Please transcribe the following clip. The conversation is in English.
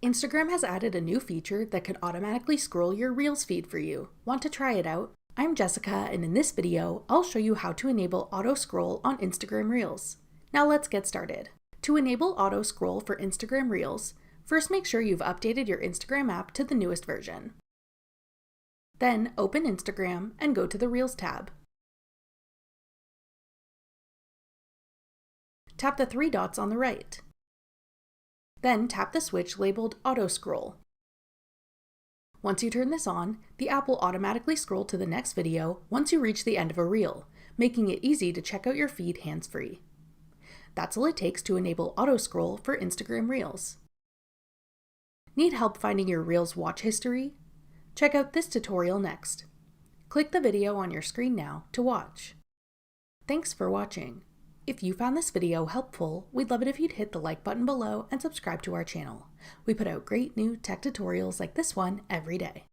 Instagram has added a new feature that can automatically scroll your Reels feed for you. Want to try it out? I'm Jessica, and in this video, I'll show you how to enable auto scroll on Instagram Reels. Now let's get started. To enable auto scroll for Instagram Reels, first make sure you've updated your Instagram app to the newest version. Then open Instagram and go to the Reels tab. Tap the three dots on the right. Then tap the switch labeled Auto Scroll. Once you turn this on, the app will automatically scroll to the next video once you reach the end of a reel, making it easy to check out your feed hands-free. That's all it takes to enable auto scroll for Instagram Reels. Need help finding your Reels watch history? Check out this tutorial next. Click the video on your screen now to watch. Thanks for watching. If you found this video helpful, we'd love it if you'd hit the like button below and subscribe to our channel. We put out great new tech tutorials like this one every day.